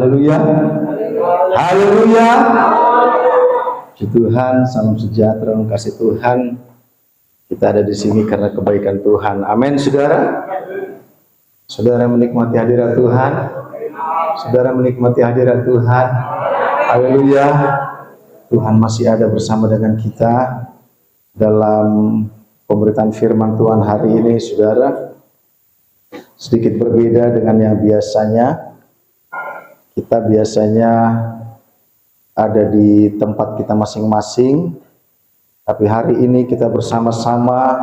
Haleluya. Haleluya. Puji Tuhan, salam sejahtera, kasih Tuhan. Kita ada di sini karena kebaikan Tuhan. Amin, saudara. Saudara menikmati hadirat Tuhan. Saudara menikmati hadirat Tuhan. Haleluya. Tuhan masih ada bersama dengan kita dalam pemberitaan firman Tuhan hari ini, saudara. Sedikit berbeda dengan yang biasanya. Kita biasanya ada di tempat kita masing-masing, tapi hari ini kita bersama-sama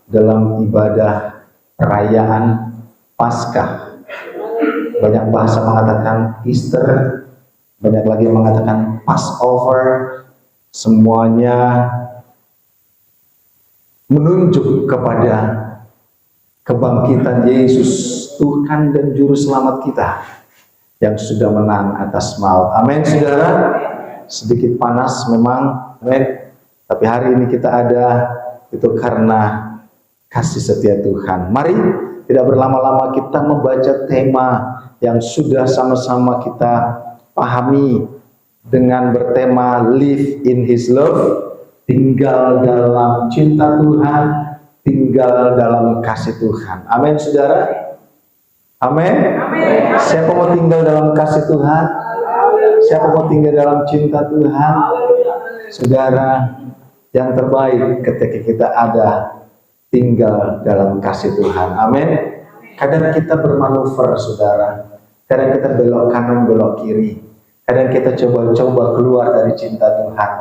dalam ibadah perayaan Paskah. Banyak bahasa mengatakan Easter, banyak lagi yang mengatakan Passover. Semuanya menunjuk kepada kebangkitan Yesus, Tuhan dan Juru Selamat kita yang sudah menang atas maut. Amin, saudara. Sedikit panas memang, amin. Tapi hari ini kita ada itu karena kasih setia Tuhan. Mari tidak berlama-lama kita membaca tema yang sudah sama-sama kita pahami dengan bertema Live in His Love, tinggal dalam cinta Tuhan, tinggal dalam kasih Tuhan. Amin, saudara. Amin. Siapa mau tinggal dalam kasih Tuhan? Siapa mau tinggal dalam cinta Tuhan? Saudara, yang terbaik ketika kita ada tinggal dalam kasih Tuhan. Amin. Kadang kita bermanuver, saudara. Kadang kita belok kanan, belok kiri. Kadang kita coba-coba keluar dari cinta Tuhan.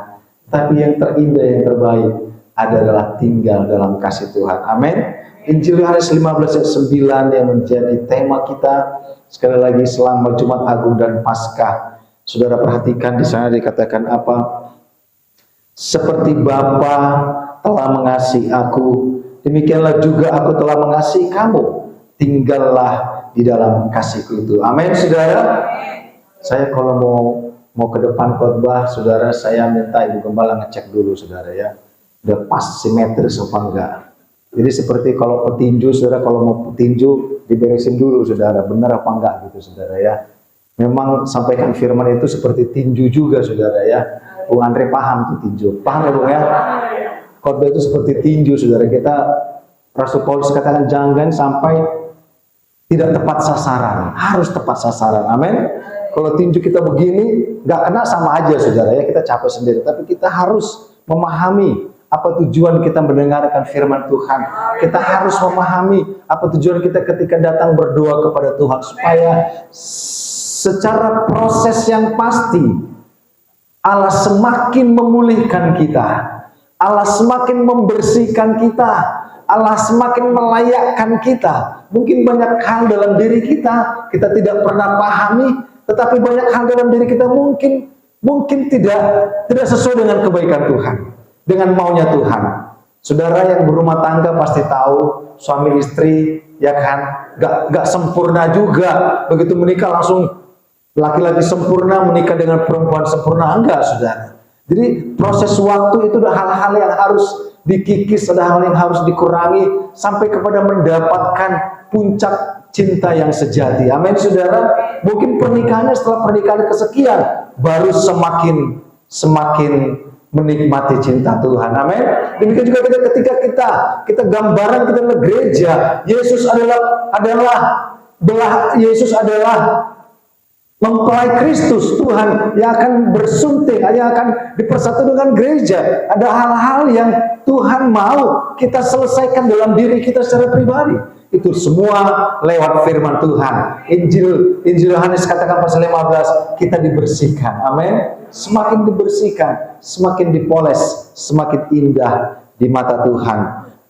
Tapi yang terindah, yang terbaik adalah tinggal dalam kasih Tuhan. Amin. Injil Yohanes 15 ayat 9 yang menjadi tema kita sekali lagi selama Jumat Agung dan Paskah. Saudara perhatikan di sana dikatakan apa? Seperti Bapa telah mengasihi aku, demikianlah juga aku telah mengasihi kamu. Tinggallah di dalam kasihku itu. Amin, saudara. Saya kalau mau ke depan khotbah, saudara, saya minta Ibu Gembala ngecek dulu, saudara ya. Udah pas simetris apa enggak. Jadi seperti kalau petinju, saudara, kalau mau petinju diberesin dulu, saudara, benar apa enggak gitu, saudara ya. Memang sampaikan firman itu seperti tinju juga, saudara ya. Bung Andre paham tuh tinju, paham ya Bung ya? Khotbah itu seperti tinju, saudara. Kita Rasul Paulus katakan jangan sampai tidak tepat sasaran, harus tepat sasaran. Amin. Kalau tinju kita begini, nggak kena sama aja, saudara ya. Kita capek sendiri, tapi kita harus memahami apa tujuan kita mendengarkan firman Tuhan. Kita harus memahami apa tujuan kita ketika datang berdoa kepada Tuhan, supaya secara proses yang pasti Allah semakin memulihkan kita, Allah semakin membersihkan kita, Allah semakin melayakkan kita. Mungkin banyak hal dalam diri kita tidak pernah pahami, tetapi banyak hal dalam diri kita mungkin tidak sesuai dengan kebaikan Tuhan, dengan maunya Tuhan. Saudara yang berumah tangga pasti tahu, suami istri ya kan gak sempurna juga. Begitu menikah langsung laki-laki sempurna menikah dengan perempuan sempurna, enggak, saudara. Jadi proses waktu itu ada hal-hal yang harus dikikis, ada hal yang harus dikurangi sampai kepada mendapatkan puncak cinta yang sejati. Amin, saudara. Mungkin pernikahannya setelah pernikahan kesekian baru semakin menikmati cinta Tuhan. Amin. Demikian juga ketika kita gambaran kita adalah gereja. Yesus adalah mempelai Kristus, Tuhan yang akan bersunting, yang akan dipersatu dengan gereja. Ada hal-hal yang Tuhan mau kita selesaikan dalam diri kita secara pribadi. Itu semua lewat firman Tuhan. Injil Yohanes katakan pasal 15, kita dibersihkan. Amin. Semakin dibersihkan, semakin dipoles, semakin indah di mata Tuhan.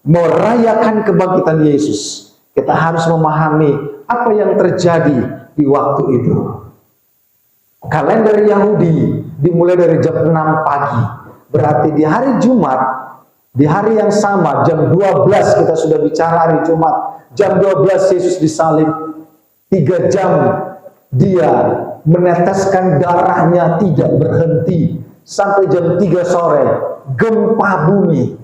Merayakan kebangkitan Yesus, kita harus memahami apa yang terjadi di waktu itu. Kalender Yahudi dimulai dari jam 6 pagi. Berarti di hari Jumat, di hari yang sama, jam 12 kita sudah bicara hari Jumat. Jam 12 Yesus disalib. 3 jam dia meneteskan darahnya tidak berhenti. Sampai jam 3 sore, gempa bumi.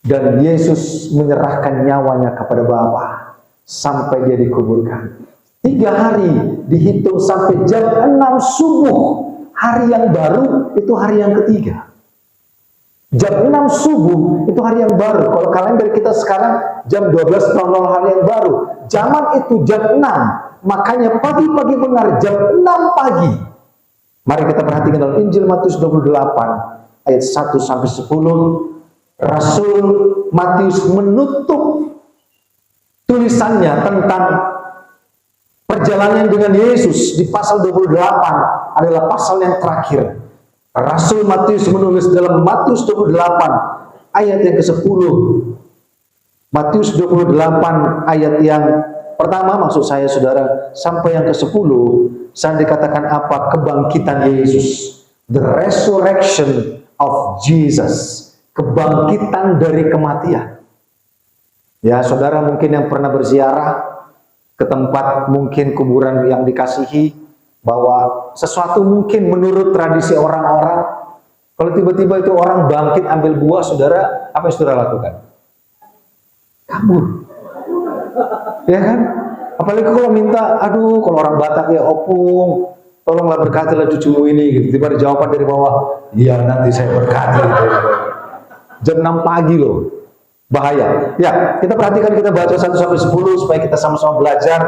Dan Yesus menyerahkan nyawanya kepada Bapa sampai dia dikuburkan. 3 hari dihitung sampai jam 6 subuh. Hari yang baru itu hari yang ketiga. Jam 6 subuh itu hari yang baru. Kalau kalender kita sekarang jam 12.00 hari yang baru. Zaman itu jam 6. Makanya pagi-pagi benar jam 6 pagi. Mari kita perhatikan dalam Injil Matius 28 ayat 1 sampai 10. Rasul Matius menutup tulisannya tentang perjalanan dengan Yesus di pasal 28 adalah pasal yang terakhir. Rasul Matius menulis dalam Matius 28 ayat yang ke-10. Matius 28 ayat yang pertama, maksud saya saudara, sampai yang ke-10, saya dikatakan apa? Kebangkitan Yesus. The resurrection of Jesus. Kebangkitan dari kematian. Ya, saudara mungkin yang pernah berziarah ke tempat mungkin kuburan yang dikasihi, bahwa sesuatu mungkin menurut tradisi orang-orang, kalau tiba-tiba itu orang bangkit ambil buah, saudara, apa yang saudara lakukan? Kabur. Ya kan? Apalagi kalau minta, aduh, kalau orang Batak ya, opung, tolonglah berkatilah cucumu ini, gitu. Tiba-tiba jawaban dari bawah, iya nanti saya berkati. Gitu. Jam 6 pagi loh. Bahaya. Ya, kita perhatikan, kita baca 1 sampai 10 supaya kita sama-sama belajar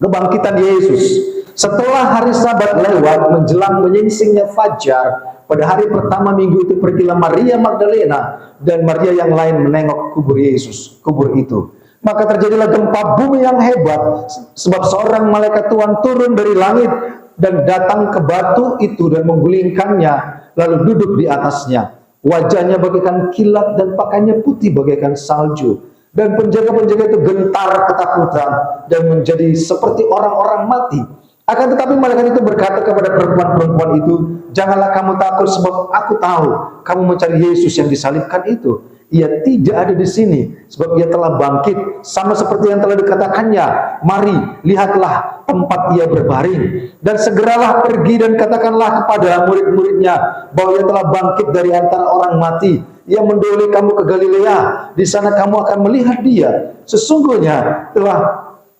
kebangkitan Yesus. Setelah hari Sabat lewat, menjelang menyingsingnya fajar, pada hari pertama minggu itu pergilah Maria Magdalena dan Maria yang lain menengok kubur Yesus, kubur itu. Maka terjadilah gempa bumi yang hebat, sebab seorang malaikat Tuhan turun dari langit dan datang ke batu itu dan menggulingkannya, lalu duduk di atasnya. Wajahnya bagaikan kilat dan pakaiannya putih bagaikan salju. Dan penjaga-penjaga itu gentar ketakutan dan menjadi seperti orang-orang mati. Akan tetapi malaikat itu berkata kepada perempuan-perempuan itu, janganlah kamu takut, sebab aku tahu kamu mencari Yesus yang disalibkan itu. Ia tidak ada di sini, sebab ia telah bangkit, sama seperti yang telah dikatakannya. Mari, lihatlah tempat ia berbaring. Dan segeralah pergi dan katakanlah kepada murid-muridnya bahwa ia telah bangkit dari antara orang mati. Ia mendahului kamu ke Galilea, di sana kamu akan melihat dia. Sesungguhnya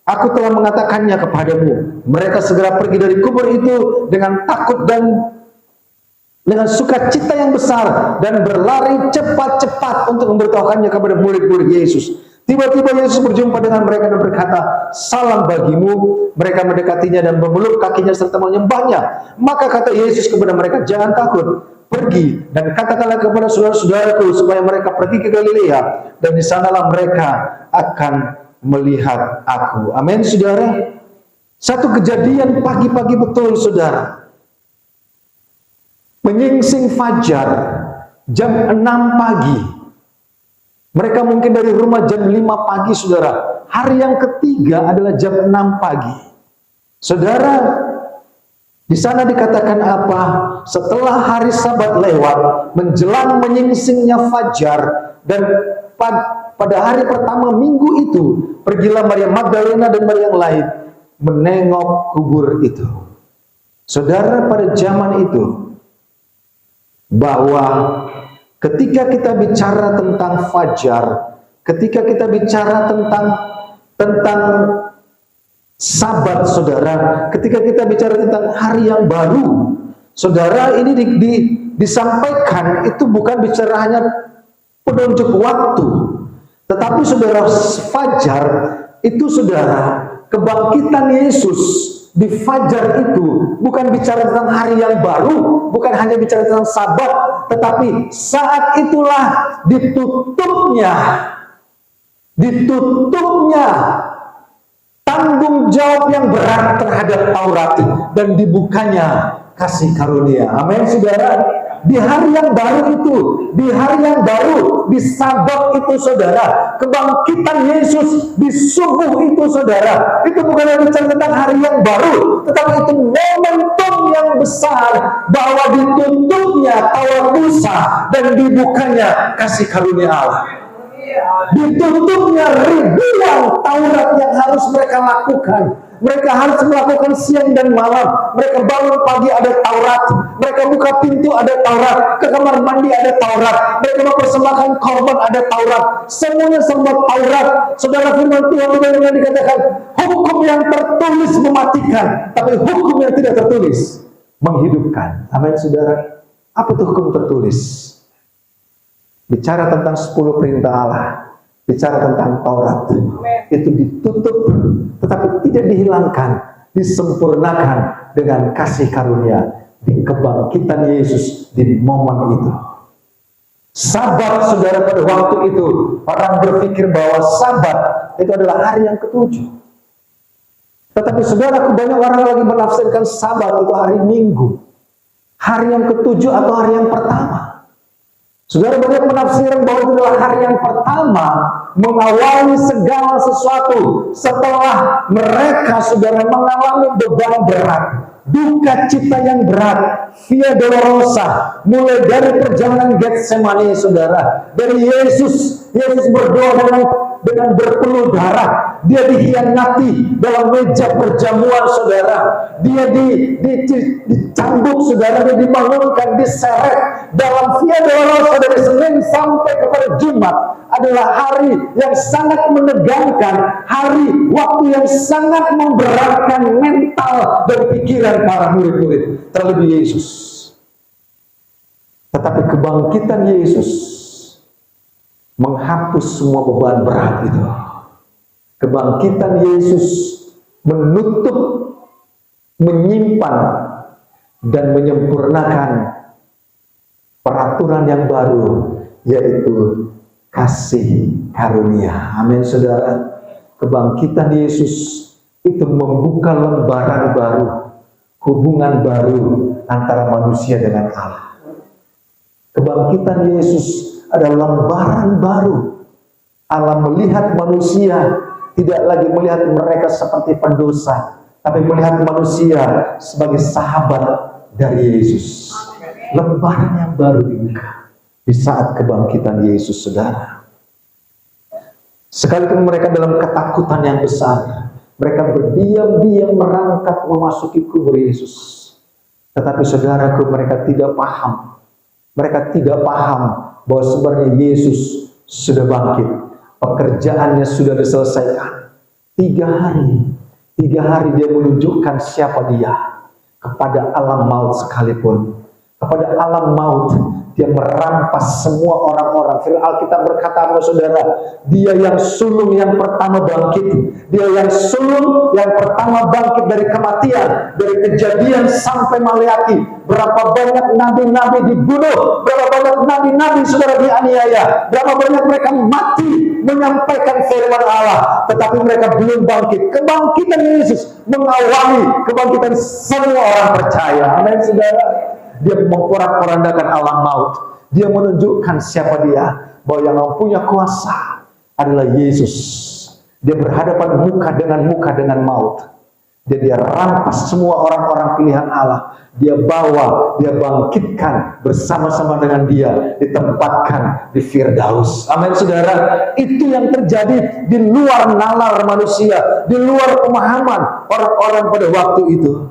aku telah mengatakannya kepadamu. Mereka segera pergi dari kubur itu dengan takut dan dengan sukacita yang besar dan berlari cepat-cepat untuk memberitahukannya kepada murid-murid Yesus. Tiba-tiba Yesus berjumpa dengan mereka dan berkata, salam bagimu. Mereka mendekatinya dan memeluk kakinya serta menyembahnya. Maka kata Yesus kepada mereka, jangan takut, pergi dan katakanlah kepada saudara-saudaraku supaya mereka pergi ke Galilea, dan di sanalah mereka akan melihat aku. Amin, saudara. Satu kejadian pagi-pagi betul, saudara. Menyingsing fajar jam 6 pagi. Mereka mungkin dari rumah jam 5 pagi, saudara. Hari yang ketiga adalah jam 6 pagi. Saudara, di sana dikatakan apa? Setelah hari Sabat lewat, menjelang menyingsingnya fajar, dan pada hari pertama minggu itu, pergilah Maria Magdalena dan Maria yang lain menengok kubur itu. Saudara, pada zaman itu, bahwa ketika kita bicara tentang fajar, ketika kita bicara tentang Sabat, saudara, ketika kita bicara tentang hari yang baru, saudara, ini disampaikan itu bukan bicara hanya penunjuk waktu, tetapi saudara, fajar itu, saudara, kebangkitan Yesus di fajar itu bukan bicara tentang hari yang baru, bukan hanya bicara tentang Sabat, tetapi saat itulah ditutupnya tanggung jawab yang berat terhadap Taurat dan dibukanya kasih karunia. Amin, saudara. Di hari yang baru itu, di hari yang baru, di Sabat itu, saudara, kebangkitan Yesus di subuh itu, saudara, itu bukan hanya bicara tentang hari yang baru, tetapi itu momentum yang besar bahwa ditutupnya Taurat Musa dan dibukanya kasih karunia Allah. Ditutupnya ribuan Taurat yang harus mereka lakukan, Mereka harus melakukan siang dan malam. Mereka bangun pagi ada Taurat. Mereka buka pintu ada Taurat. Ke kamar mandi ada Taurat. Mereka mempersembahkan korban ada Taurat. Semuanya serba Taurat. Saudara, firman Tuhan benar-benar dikatakan, hukum yang tertulis mematikan, tapi hukum yang tidak tertulis menghidupkan. Amin, saudara. Apa itu hukum tertulis? Bicara tentang 10 perintah Allah, bicara tentang Taurat, itu ditutup tetapi tidak dihilangkan, disempurnakan dengan kasih karunia di kebangkitan Yesus di momen itu. Sabat, saudara, pada waktu itu orang berpikir bahwa Sabat itu adalah hari yang ketujuh. Tetapi saudara, banyak orang lagi menafsirkan Sabat itu hari Minggu, hari yang ketujuh atau hari yang pertama. Saudara, banyak penafsiran bahwa itu adalah hari yang pertama mengawali segala sesuatu setelah mereka, saudara, mengalami beban berat, duka cita yang berat, Via Dolorosa, mulai dari perjalanan Getsemani, saudara, dari Yesus berdoa dengan berpeluh darah, dia dihianati dalam meja perjamuan, saudara, dia dicambuk, saudara, dia dibangunkan, diseret dalam Via Dolorosa dari Senin sampai kepada Jumat. Adalah hari yang sangat menegangkan, hari waktu yang sangat memberatkan mental dan pikiran para murid-murid, terlebih Yesus. Tetapi kebangkitan Yesus menghapus semua beban berat itu. Kebangkitan Yesus menutup, menyimpan, dan menyempurnakan peraturan yang baru, yaitu kasih karunia. Amin, saudara. Kebangkitan Yesus itu membuka lembaran baru, hubungan baru antara manusia dengan Allah. Kebangkitan Yesus adalah lembaran baru. Allah melihat manusia tidak lagi melihat mereka seperti pendosa, tapi melihat manusia sebagai sahabat dari Yesus. Lembaran yang baru dibuka di saat kebangkitan Yesus, saudara. Sekalipun mereka dalam ketakutan yang besar, mereka berdiam-diam merangkak memasuki kubur Yesus. Tetapi saudaraku, mereka tidak paham. Mereka tidak paham bahwa sebenarnya Yesus sudah bangkit. Pekerjaannya sudah diselesaikan. 3 hari dia menunjukkan siapa dia. Kepada alam maut sekalipun. Kepada alam maut, dia merampas semua orang-orang. Firman Alkitab berkata, saudara, dia yang sulung yang pertama bangkit. Dia yang sulung yang pertama bangkit dari kematian, dari Kejadian sampai Maleaki. Berapa banyak nabi-nabi dibunuh, berapa banyak nabi-nabi, saudara, dianiaya, berapa banyak mereka mati menyampaikan firman Allah, tetapi mereka belum bangkit. Kebangkitan Yesus mengawali kebangkitan semua orang percaya. Amin, saudara. Dia memporak-porandakan alam maut. Dia menunjukkan siapa dia, bahwa yang punya kuasa adalah Yesus. Dia berhadapan muka dengan maut. Dia rampas semua orang-orang pilihan Allah. Dia bawa, dia bangkitkan bersama-sama dengan dia, ditempatkan di Firdaus. Amin, saudara. Itu yang terjadi di luar nalar manusia, di luar pemahaman orang-orang pada waktu itu.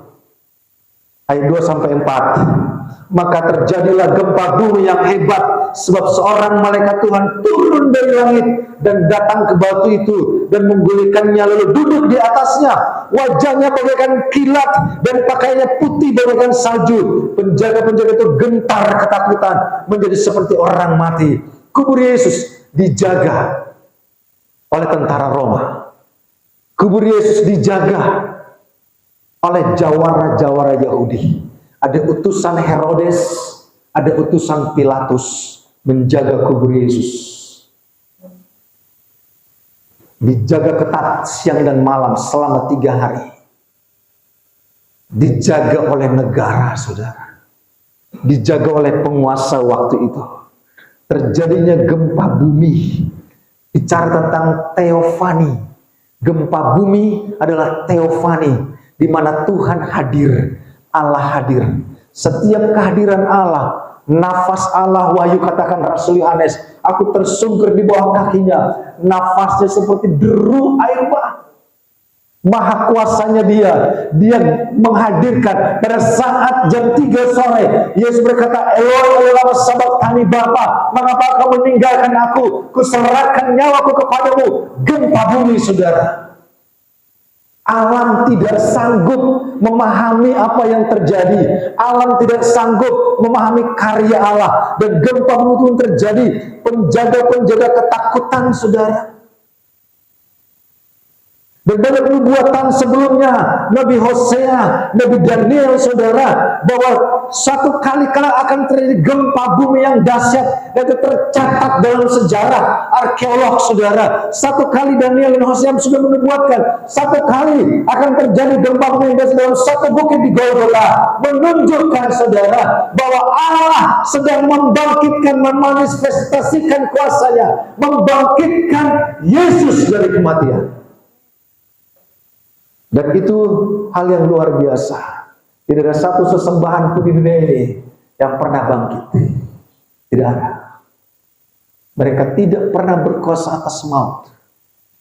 Ayat 2-4. Maka terjadilah gempa bumi yang hebat, sebab seorang malaikat Tuhan turun dari langit dan datang ke batu itu dan menggulingkannya, lalu duduk di atasnya. Wajahnya bagaikan kilat dan pakaiannya putih bagaikan salju. Penjaga-penjaga itu gentar ketakutan, menjadi seperti orang mati. Kubur Yesus dijaga oleh tentara Roma. Kubur Yesus dijaga oleh jawara-jawara Yahudi. Ada utusan Herodes, ada utusan Pilatus menjaga kubur Yesus. Dijaga ketat siang dan malam selama 3 hari. Dijaga oleh negara, saudara. Dijaga oleh penguasa waktu itu. Terjadinya gempa bumi. Bicara tentang teofani. Gempa bumi adalah teofani, di mana Tuhan hadir. Allah hadir. Setiap kehadiran Allah, nafas Allah, Wahyu katakan Rasul Yohanes, aku tersungkur di bawah kakinya. Nafasnya seperti deru air bah. Maha kuasanya dia menghadirkan pada saat jam 3 sore. Yesus berkata, Eloi, Eloi lama sabachthani, Bapa, mengapa kau meninggalkan aku? Kuserahkan nyawaku kepadamu. Gempa bumi, saudara. Alam tidak sanggup memahami apa yang terjadi. Alam tidak sanggup memahami karya Allah. Dan gempa bumi itu terjadi. Penjaga-penjaga ketakutan, saudara. Dan banyak nubuatan sebelumnya, Nabi Hosea, Nabi Daniel, saudara, bahwa suatu kali kala akan terjadi gempa bumi yang dahsyat, dan itu tercatat dalam sejarah arkeolog, saudara. Satu kali Daniel dan Hosea sudah menubuatkan, satu kali akan terjadi gempa bumi yang dahsyat dalam satu bukit di Golgota, menunjukkan, saudara, bahwa Allah sedang membangkitkan, memanifestasikan kuasanya, membangkitkan Yesus dari kematian. Dan itu hal yang luar biasa. Tidak ada satu sesembahan pun di dunia ini yang pernah bangkit. Tidak ada. Mereka tidak pernah berkuasa atas maut.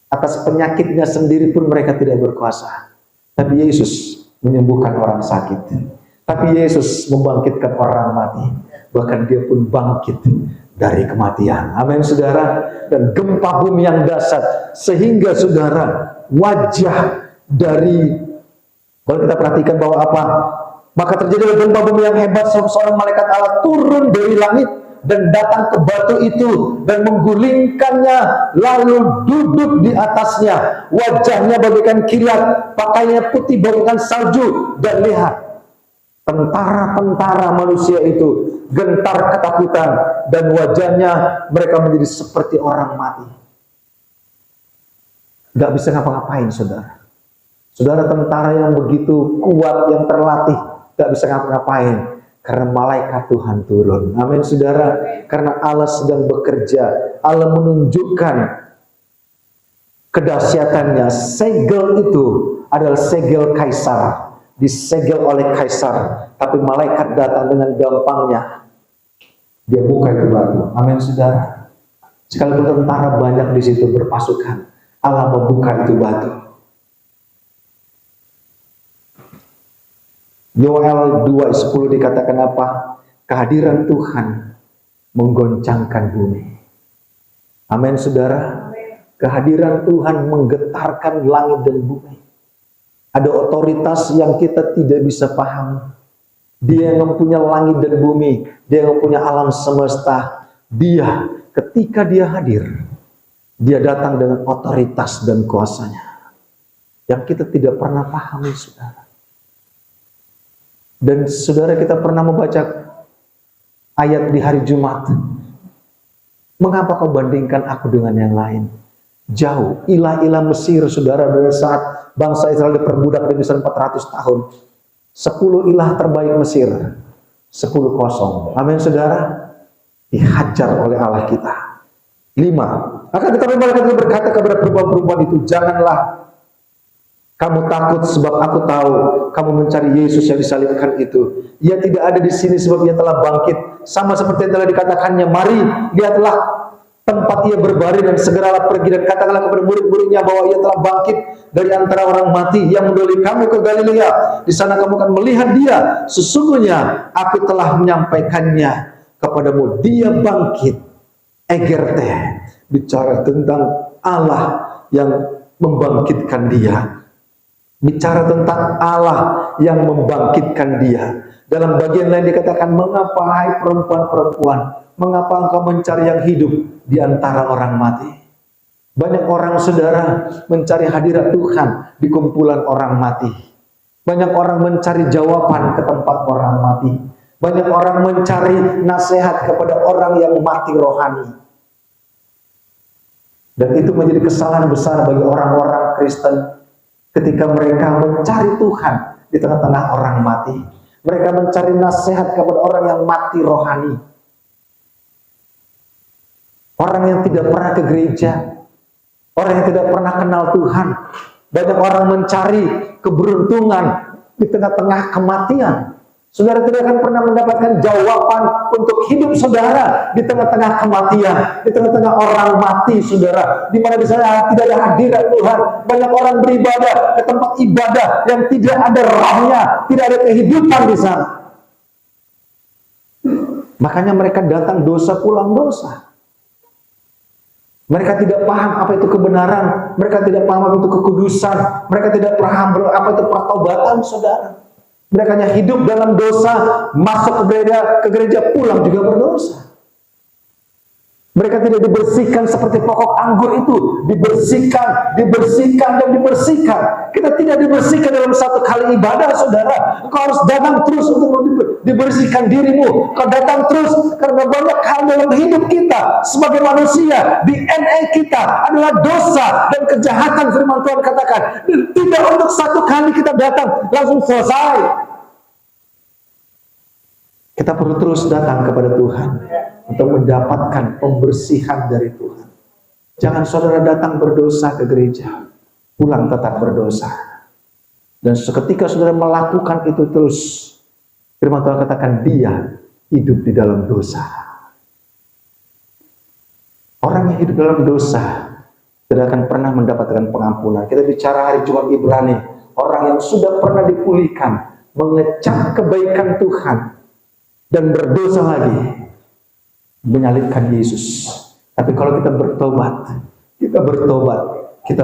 Atas penyakitnya sendiri pun mereka tidak berkuasa. Tapi Yesus menyembuhkan orang sakit. Tapi Yesus membangkitkan orang mati. Bahkan dia pun bangkit dari kematian. Amin, saudara. Dan gempa bumi yang dahsyat, sehingga, saudara, wajah dari, kalau kita perhatikan bahwa apa, maka terjadi gempa bumi yang hebat. Seorang malaikat Allah turun dari langit dan datang ke batu itu dan menggulingkannya, lalu duduk di atasnya. Wajahnya bagaikan kilat, pakaiannya putih bagaikan salju. Dan lihat, tentara-tentara manusia itu gentar ketakutan, dan wajahnya mereka menjadi seperti orang mati. Gak bisa ngapa-ngapain, saudara. Saudara, tentara yang begitu kuat, yang terlatih, gak bisa ngapa-ngapain karena malaikat Tuhan turun. Amin, saudara. Karena Allah sedang bekerja. Allah menunjukkan kedahsyatannya. Segel itu adalah segel kaisar, disegel oleh kaisar, tapi malaikat datang dengan gampangnya, dia buka itu batu. Amin, saudara. Sekalipun tentara banyak di situ berpasukan, Allah membuka itu batu. Yoel 2:10 dikatakan apa? Kehadiran Tuhan menggoncangkan bumi. Amin, saudara. Kehadiran Tuhan menggetarkan langit dan bumi. Ada otoritas yang kita tidak bisa pahami. Dia yang mempunyai langit dan bumi, dia yang mempunyai alam semesta. Dia, ketika dia hadir, dia datang dengan otoritas dan kuasanya yang kita tidak pernah pahami, saudara. Dan saudara, kita pernah membaca ayat di hari Jumat. Mengapa kau bandingkan aku dengan yang lain? Jauh. Ilah-ilah Mesir, saudara, dari saat bangsa Israel diperbudak di Mesir 400 tahun. 10 ilah terbaik Mesir, 10-0. Amin, saudara. Dihajar oleh Allah kita. 5. Akan tetapi malaikat itu berkata kepada perempuan-perempuan itu, janganlah kamu takut, sebab aku tahu kamu mencari Yesus yang disalibkan itu. Ia tidak ada di sini sebab ia telah bangkit. Sama seperti yang telah dikatakannya, mari, lihatlah tempat ia berbaring, dan segeralah pergi dan katakanlah kepada murid-muridnya bahwa ia telah bangkit dari antara orang mati, yang mendahului kamu ke Galilea. Di sana kamu akan melihat dia. Sesungguhnya aku telah menyampaikannya kepadamu. Dia bangkit. Egerte, bicara tentang Allah yang membangkitkan dia. Bicara tentang Allah yang membangkitkan dia. Dalam bagian lain dikatakan, mengapa hai perempuan-perempuan, mengapa engkau mencari yang hidup di antara orang mati? Banyak orang, saudara, mencari hadirat Tuhan di kumpulan orang mati. Banyak orang mencari jawaban ke tempat orang mati. Banyak orang mencari nasihat kepada orang yang mati rohani. Dan itu menjadi kesalahan besar bagi orang-orang Kristen ketika mereka mencari Tuhan di tengah-tengah orang mati. Mereka mencari nasihat kepada orang yang mati rohani. Orang yang tidak pernah ke gereja. Orang yang tidak pernah kenal Tuhan. Banyak orang mencari keberuntungan di tengah-tengah kematian. Saudara tidak akan pernah mendapatkan jawaban untuk hidup saudara di tengah-tengah kematian, di tengah-tengah orang mati, saudara, di mana di sana tidak ada hadirat Tuhan. Banyak orang beribadah ke tempat ibadah yang tidak ada rohnya, tidak ada kehidupan di sana. Makanya mereka datang dosa pulang dosa. Mereka tidak paham apa itu kebenaran, mereka tidak paham apa itu kekudusan, mereka tidak paham apa itu pertobatan, saudara. Mereka hanya hidup dalam dosa, masuk ke gereja, pulang juga berdosa. Mereka tidak dibersihkan seperti pokok anggur itu, dibersihkan, dan dibersihkan. Kita tidak dibersihkan dalam satu kali ibadah, saudara. Engkau harus datang terus untuk dibersihkan dirimu. Kau datang terus karena banyak hal dalam hidup kita sebagai manusia, DNA kita adalah dosa dan kejahatan. Firman Tuhan katakan, tidak untuk satu kali kita datang langsung selesai. Kita perlu terus datang kepada Tuhan untuk mendapatkan pembersihan dari Tuhan. Jangan saudara datang berdosa ke gereja, pulang tetap berdosa. Dan seketika saudara melakukan itu terus, firman Tuhan katakan dia hidup di dalam dosa. Orang yang hidup dalam dosa tidak akan pernah mendapatkan pengampunan. Kita bicara hari Jumat Ibrani, orang yang sudah pernah dipulihkan, mengecap kebaikan Tuhan, dan berdosa lagi, menyalibkan Yesus. Tapi kalau kita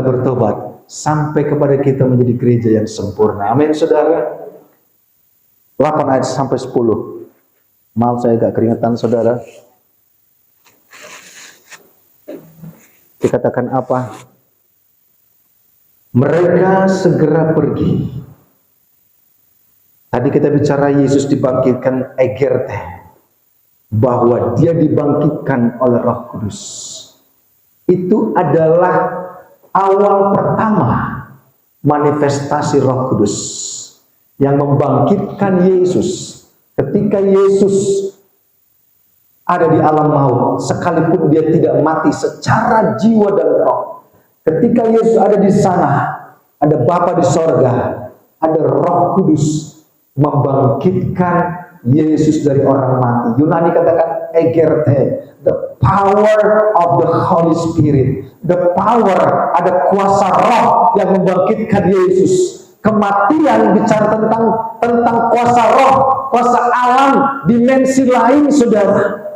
bertobat sampai kepada kita menjadi gereja yang sempurna. Amin, saudara. 8 ayat sampai 10. Maaf saya agak keringetan, saudara. Dikatakan apa? Mereka segera pergi. Tadi kita bicara Yesus dibangkitkan egerte, bahwa dia dibangkitkan oleh Roh Kudus. Itu adalah awal pertama manifestasi Roh Kudus yang membangkitkan Yesus. Ketika Yesus ada di alam maut, sekalipun dia tidak mati secara jiwa dan roh. Ketika Yesus ada di sana, ada Bapa di sorga, ada Roh Kudus membangkitkan Yesus dari orang mati. Yunani katakan egerte, the power of the Holy Spirit. The power, ada kuasa roh yang membangkitkan Yesus. Kematian bicara tentang kuasa roh, kuasa alam, dimensi lain, saudara.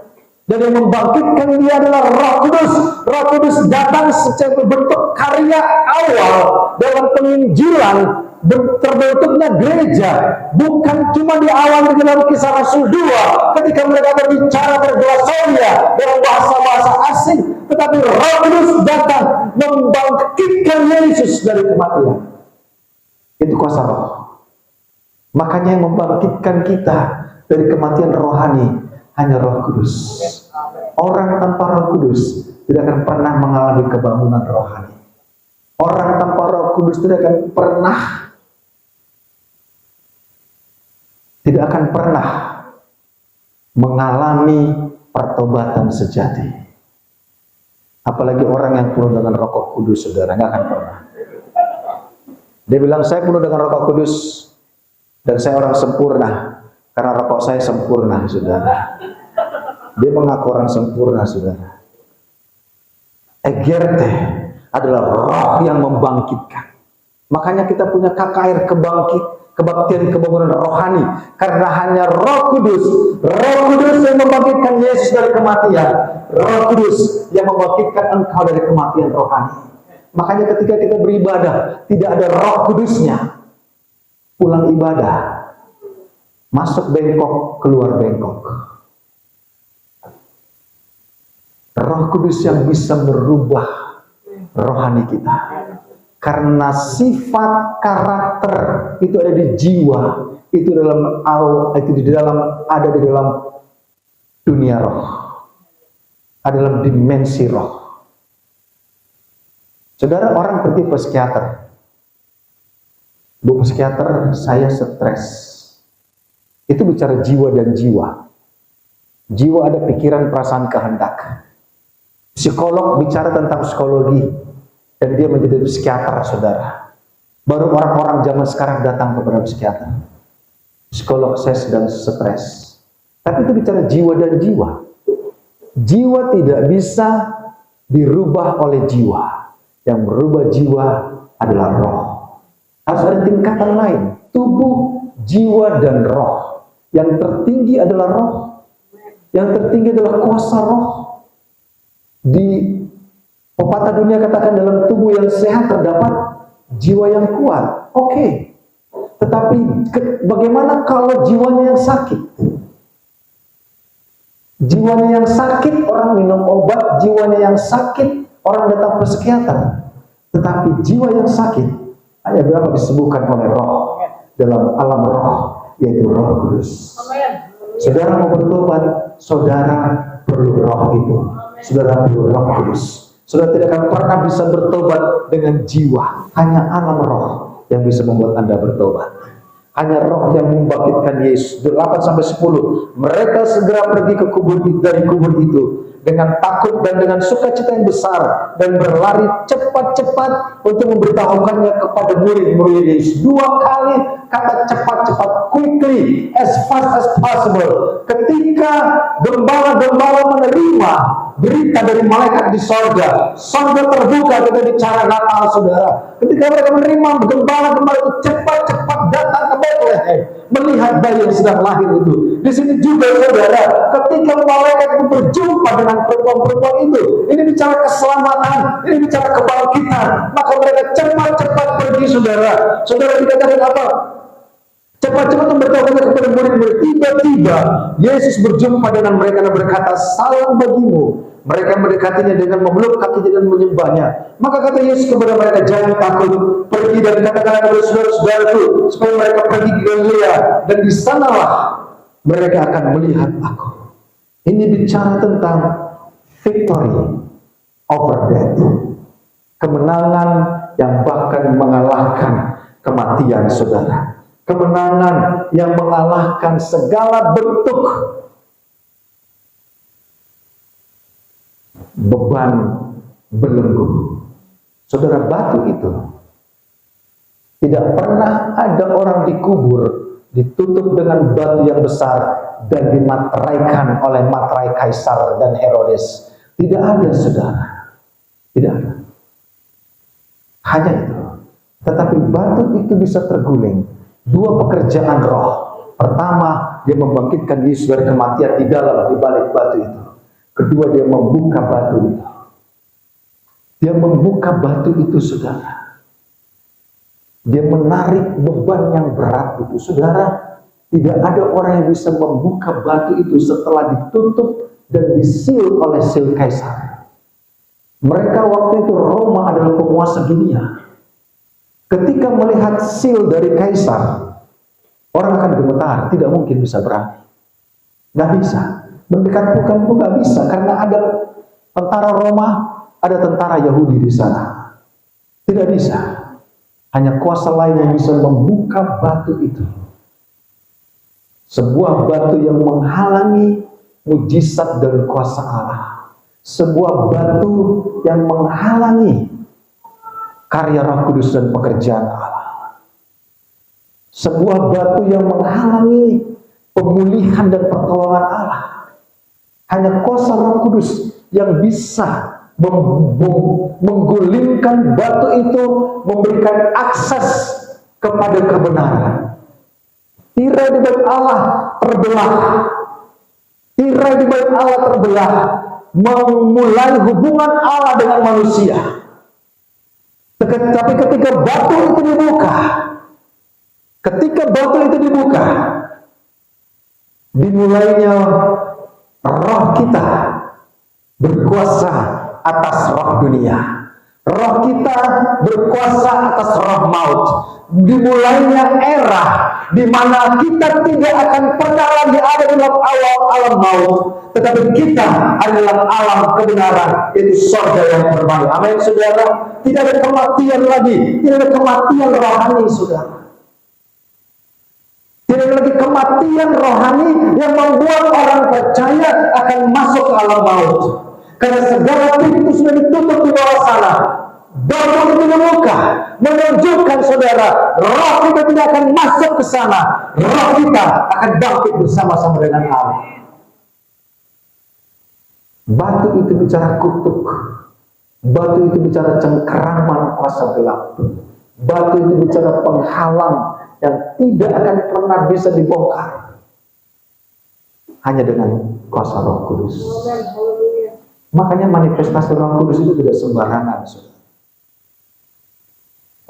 Dan yang membangkitkan dia adalah Roh Kudus. Roh Kudus datang secara bentuk karya awal dalam penginjilan, terbentuknya gereja. Bukan cuma di awal di dalam Kisah Rasul 2 ketika mereka berbicara berglasolia dalam bahasa-bahasa asing, tetapi Roh Kudus datang membangkitkan Yesus dari kematian. Itu kuasa roh. Makanya yang membangkitkan kita dari kematian rohani hanya Roh Kudus. Orang tanpa Roh Kudus tidak akan pernah mengalami kebangunan rohani. Orang tanpa Roh Kudus tidak akan pernah mengalami pertobatan sejati. Apalagi orang yang penuh dengan Roh Kudus, saudara, nggak akan pernah. Dia bilang, saya penuh dengan Roh Kudus dan saya orang sempurna karena roh saya sempurna, saudara. Dia mengaku orang sempurna, saudara. Egerte adalah roh yang membangkitkan. Makanya kita punya KKR kebaktian kebangunan rohani, karena hanya Roh Kudus yang membangkitkan Yesus dari kematian. Roh Kudus yang membangkitkan engkau dari kematian rohani. Makanya ketika kita beribadah tidak ada Roh Kudusnya, pulang ibadah masuk bengkok, keluar bengkok. Roh Kudus yang bisa merubah rohani kita. Karena sifat karakter itu ada di jiwa, itu ada di dalam dunia roh, ada dalam dimensi roh. Saudara, orang pergi ke psikiater. Bu psikiater, saya stres. Itu bicara jiwa dan jiwa. Jiwa ada pikiran, perasaan, kehendak. Psikolog bicara tentang psikologi. Dan dia menjadi psikiater, saudara. Baru orang-orang zaman sekarang datang kepada psikiater. psikolog saya sedang stres. Tapi itu bicara jiwa dan jiwa. Jiwa tidak bisa dirubah oleh jiwa. Yang merubah jiwa adalah roh. Harus ada tingkatan lain. Tubuh, jiwa, dan roh. Yang tertinggi adalah roh. Yang tertinggi adalah kuasa roh. Di pepatah dunia katakan dalam tubuh yang sehat terdapat jiwa yang kuat. Oke. Tetapi bagaimana kalau jiwanya yang sakit? Jiwanya yang sakit, orang minum obat. Jiwanya yang sakit, orang datang ke psikiater. Tetapi jiwa yang sakit hanya berapa disembuhkan oleh roh dalam alam roh, yaitu Roh Kudus. Saudara mau bertobat, saudara perlu roh itu. Saudara perlu Roh Kudus. Saudara tidak akan pernah bisa bertobat dengan jiwa. Hanya alam roh yang bisa membuat Anda bertobat. Hanya roh yang membangkitkan Yesus. 8-10. Mereka segera pergi ke kubur dari kubur itu dengan takut dan dengan sukacita yang besar, dan berlari cepat-cepat untuk memberitahukannya kepada murid-murid Yesus. 2 kali kata cepat-cepat, quickly, as fast as possible. Ketika gembala-gembala menerima berita dari malaikat di sorga, sorga terbuka. Kita bicara Natal, saudara. Ketika mereka menerima, gembala-gembala itu cepat-cepat datang ke Bethlehem melihat bayi yang sedang lahir itu. Di sini juga, saudara, ketika malaikat itu berjumpa dengan perempuan-perempuan itu, ini bicara keselamatan, ini bicara kebangkitan, maka mereka cepat-cepat pergi, saudara. Saudara dikatakan apa? Cepat-cepat memberitahukannya kepada murid-murid. Tiba-tiba Yesus berjumpa dengan mereka dan berkata, "Salam bagimu." Mereka mendekatinya dengan memeluk kakinya dan menyembahnya. Maka kata Yesus kepada mereka, "Jangan takut, pergi dan katakanlah kepada saudara-saudaraku supaya mereka pergi ke Galilea, dan di sanalah mereka akan melihat Aku." Ini bicara tentang victory over death, kemenangan yang bahkan mengalahkan kematian, saudara. Kemenangan yang mengalahkan segala bentuk beban belenggu. Saudara, batu itu tidak pernah ada orang dikubur ditutup dengan batu yang besar dan dimateraikan oleh materai Kaisar dan Herodes. Tidak ada, saudara. Tidak ada. Hanya itu. Tetapi batu itu bisa terguling. 2 pekerjaan roh. Pertama, dia membangkitkan Yesus dari kematian di balik batu itu. Kedua, dia membuka batu itu. Dia membuka batu itu, saudara. Dia menarik beban yang berat itu, saudara. Tidak ada orang yang bisa membuka batu itu setelah ditutup dan disil oleh sil Kaisar. Mereka waktu itu, Roma adalah penguasa dunia. Ketika melihat sil dari Kaisar, orang akan gemetar, tidak mungkin bisa berani. Nggak bisa. Mendekat pun nggak bisa, karena ada tentara Roma, ada tentara Yahudi di sana. Tidak bisa. Hanya kuasa lain yang bisa membuka batu itu. Sebuah batu yang menghalangi mujizat dan kuasa Allah. Sebuah batu yang menghalangi karya Roh Kudus dan pekerjaan Allah. Sebuah batu yang menghalangi pemulihan dan pertolongan Allah. Hanya kuasa Roh Kudus yang bisa menggulingkan batu itu, memberikan akses kepada kebenaran. Tirai di bait Allah terbelah. Tirai di bait Allah terbelah, memulai hubungan Allah dengan manusia. Tapi ketika batu itu dibuka, dimulainya roh kita berkuasa atas roh dunia. Roh kita berkuasa atas roh maut. Dimulainya era di mana kita tidak akan pernah lagi ada dalam alam maut, tetapi kita ada dalam alam kebenaran, yaitu surga yang terbaik. Amin, saudara. Tidak ada kematian lagi, tidak ada kematian rohani, saudara. Tidak ada lagi kematian rohani yang membuat orang percaya akan masuk ke alam maut. Karena segala pintu sudah ditutup di bawah sana. batu itu dibuka, menunjukkan saudara, roh kita tidak akan masuk ke sana. Roh kita akan bangkit bersama-sama dengan Allah. Batu itu bicara kutuk. Batu itu bicara cengkeraman kuasa gelap. Batu itu bicara penghalang yang tidak akan pernah bisa dibongkar hanya dengan kuasa Roh Kudus. Makanya manifestasi Roh Kudus itu tidak sembarangan, saudara.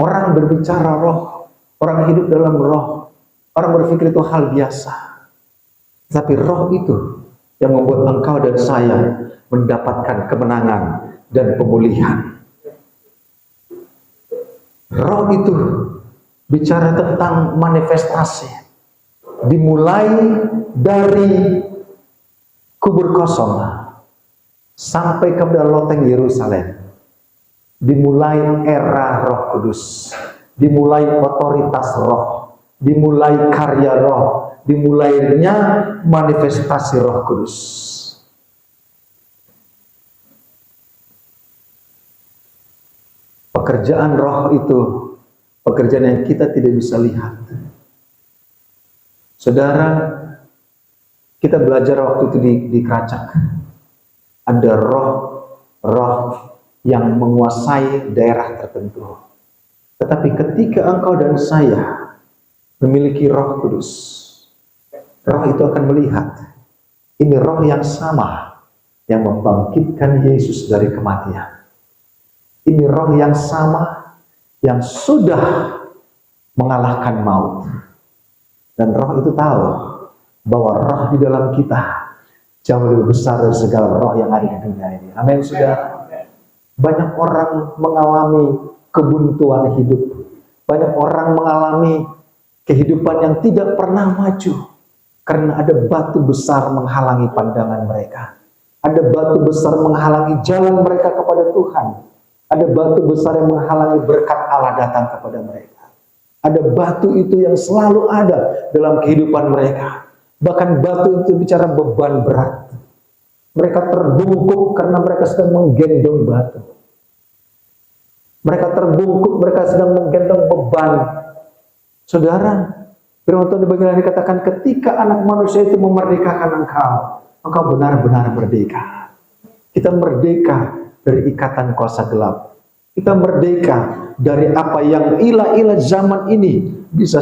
Orang berbicara roh, orang hidup dalam roh, orang berpikir itu hal biasa. Tapi roh itu yang membuat engkau dan saya mendapatkan kemenangan dan pemulihan. Roh itu bicara tentang manifestasi. Dimulai dari kubur kosong sampai kepada loteng Yerusalem. Dimulai era Roh Kudus, dimulai otoritas roh, dimulai karya roh, dimulainya manifestasi Roh Kudus. Pekerjaan roh itu pekerjaan yang kita tidak bisa lihat. Saudara, kita belajar waktu itu di Keracak. Ada roh yang menguasai daerah tertentu. Tetapi ketika engkau dan saya memiliki Roh Kudus, roh itu akan melihat, ini roh yang sama yang membangkitkan Yesus dari kematian. Ini roh yang sama yang sudah mengalahkan maut. Dan roh itu tahu bahwa roh di dalam kita jauh lebih besar dari segala roh yang ada di dunia ini. Amin, saudara. Banyak orang mengalami kebuntuan hidup. Banyak orang mengalami kehidupan yang tidak pernah maju. Karena ada batu besar menghalangi pandangan mereka. Ada batu besar menghalangi jalan mereka kepada Tuhan. Ada batu besar yang menghalangi berkat Allah datang kepada mereka. Ada batu itu yang selalu ada dalam kehidupan mereka. Bahkan batu itu bicara beban berat. Mereka terbungkuk karena mereka sedang menggendong batu. Mereka terbungkuk, mereka sedang menggendong beban. Saudara, firman Tuhan di bagian lain dikatakan, ketika anak manusia itu memerdekakan engkau benar-benar merdeka. Kita merdeka dari ikatan kuasa gelap. Kita merdeka dari apa yang ilah-ilah zaman ini bisa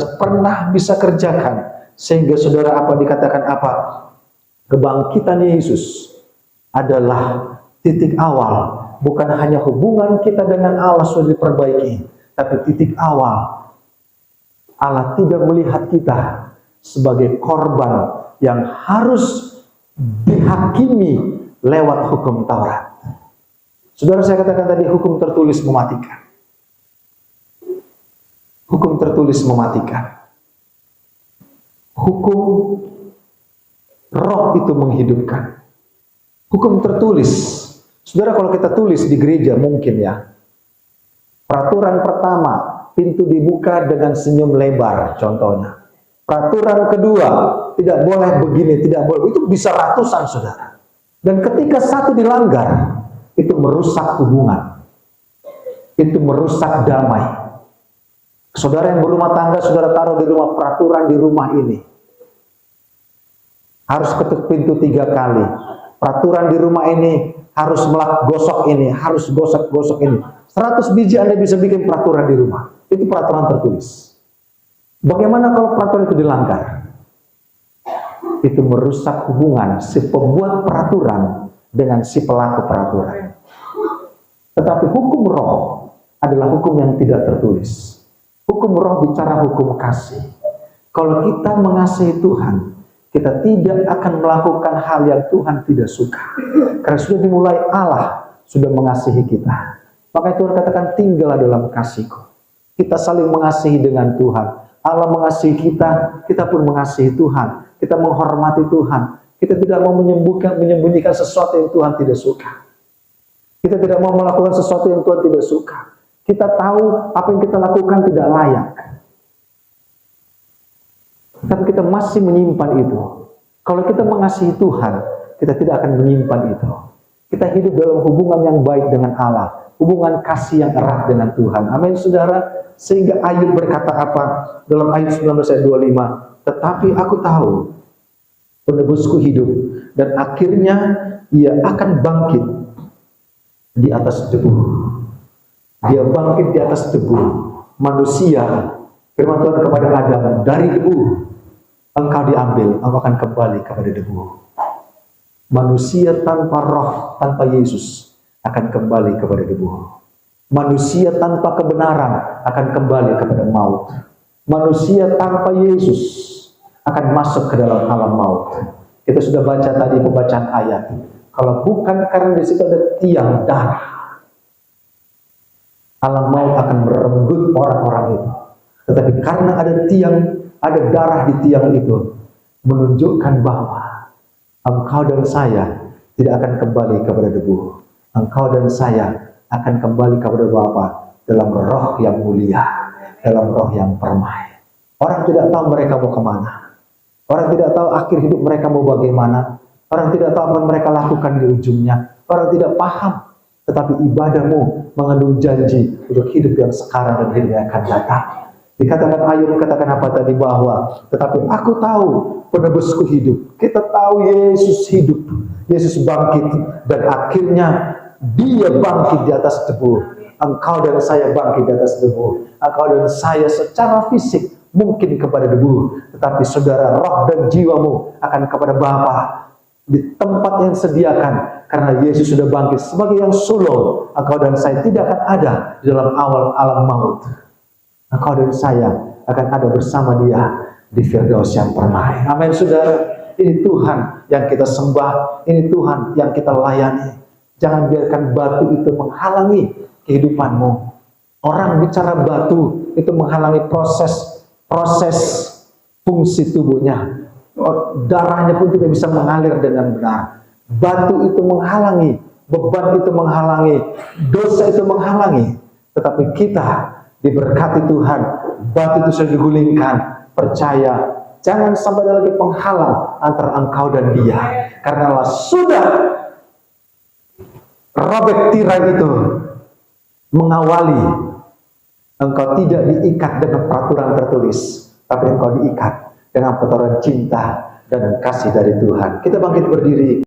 kerjakan. Sehingga saudara, apa dikatakan apa? Kebangkitan Yesus adalah titik awal. Bukan hanya hubungan kita dengan Allah sudah diperbaiki, tapi titik awal Allah tidak melihat kita sebagai korban yang harus dihakimi lewat hukum Taurat. Saudara, saya katakan tadi, hukum tertulis mematikan. Hukum tertulis mematikan. Hukum roh itu menghidupkan. Hukum tertulis. Saudara, kalau kita tulis di gereja mungkin ya, peraturan pertama, pintu dibuka dengan senyum lebar contohnya. Peraturan kedua, tidak boleh begini, tidak boleh. Itu bisa ratusan, saudara. Dan ketika satu dilanggar, itu merusak hubungan. Itu merusak damai. Saudara yang berumah tangga, saudara taruh di rumah peraturan di rumah ini. Harus ketuk pintu 3 kali. Peraturan di rumah ini harus gosok ini, harus gosok ini. 100 biji Anda bisa bikin peraturan di rumah. Itu peraturan tertulis. Bagaimana kalau peraturan itu dilanggar? Itu merusak hubungan si pembuat peraturan dengan si pelaku peraturan. Tetapi hukum roh adalah hukum yang tidak tertulis. Hukum roh bicara hukum kasih. Kalau kita mengasihi Tuhan, kita tidak akan melakukan hal yang Tuhan tidak suka. Karena sudah dimulai Allah sudah mengasihi kita. Maka Tuhan katakan, tinggallah dalam kasihku. Kita saling mengasihi dengan Tuhan. Allah mengasihi kita, kita pun mengasihi Tuhan. Kita menghormati Tuhan. Kita tidak mau menyembunyikan sesuatu yang Tuhan tidak suka. Kita tidak mau melakukan sesuatu yang Tuhan tidak suka. Kita tahu apa yang kita lakukan tidak layak. Tapi kita masih menyimpan itu. Kalau kita mengasihi Tuhan, kita tidak akan menyimpan itu. Kita hidup dalam hubungan yang baik dengan Allah, hubungan kasih yang erat dengan Tuhan. Amin, saudara. Sehingga Ayub berkata apa? Dalam Ayub 19 ayat 25, tetapi aku tahu penebusku hidup, dan akhirnya ia akan bangkit di atas debu. Dia bangkit di atas debu. Manusia, firman Tuhan kepada Adam, dari debu engkau diambil, engkau akan kembali kepada debu. Manusia tanpa roh, tanpa Yesus akan kembali kepada debu. Manusia tanpa kebenaran akan kembali kepada maut. Manusia tanpa Yesus akan masuk ke dalam alam maut. Kita sudah baca tadi pembacaan ayat. Kalau bukan karena di situ ada tiang darah, alam maut akan merenggut orang-orang itu. Tetapi karena ada tiang, ada darah di tiang itu, menunjukkan bahwa engkau dan saya tidak akan kembali kepada debu. Engkau dan saya akan kembali kepada Bapa dalam roh yang mulia, dalam roh yang permai. Orang tidak tahu mereka mau kemana. Orang tidak tahu akhir hidup mereka mau bagaimana. Orang tidak tahu apa yang mereka lakukan di ujungnya. Orang tidak paham. Tetapi ibadahmu mengandung janji untuk hidup yang sekarang dan hidup yang akan datang. Dikatakan Ayub, katakan apa tadi, bahwa tetapi aku tahu penebusku hidup. Kita tahu Yesus hidup, Yesus bangkit, dan akhirnya dia bangkit di atas debu. Engkau dan saya bangkit di atas debu. Engkau dan saya secara fisik mungkin kepada debu, tetapi saudara, roh dan jiwamu akan kepada Bapa di tempat yang disediakan, karena Yesus sudah bangkit sebagai yang sulung. Engkau dan saya tidak akan ada di dalam awal alam maut. Engkau dan saya akan ada bersama dia di Firdaus yang permai. Amin, saudara. Ini Tuhan yang kita sembah, ini Tuhan yang kita layani. Jangan biarkan batu itu menghalangi kehidupanmu. Orang bicara batu itu menghalangi proses fungsi tubuhnya. Darahnya pun tidak bisa mengalir dengan benar. Batu itu menghalangi, beban itu menghalangi, dosa itu menghalangi. Tetapi kita diberkati Tuhan, batu itu sudah digulingkan. Percaya, jangan sampai ada lagi penghalang antara engkau dan dia, karena sudah robek tirai itu mengawali. Engkau tidak diikat dengan peraturan tertulis, tapi engkau diikat dengan peraturan cinta dan kasih dari Tuhan. Kita bangkit berdiri.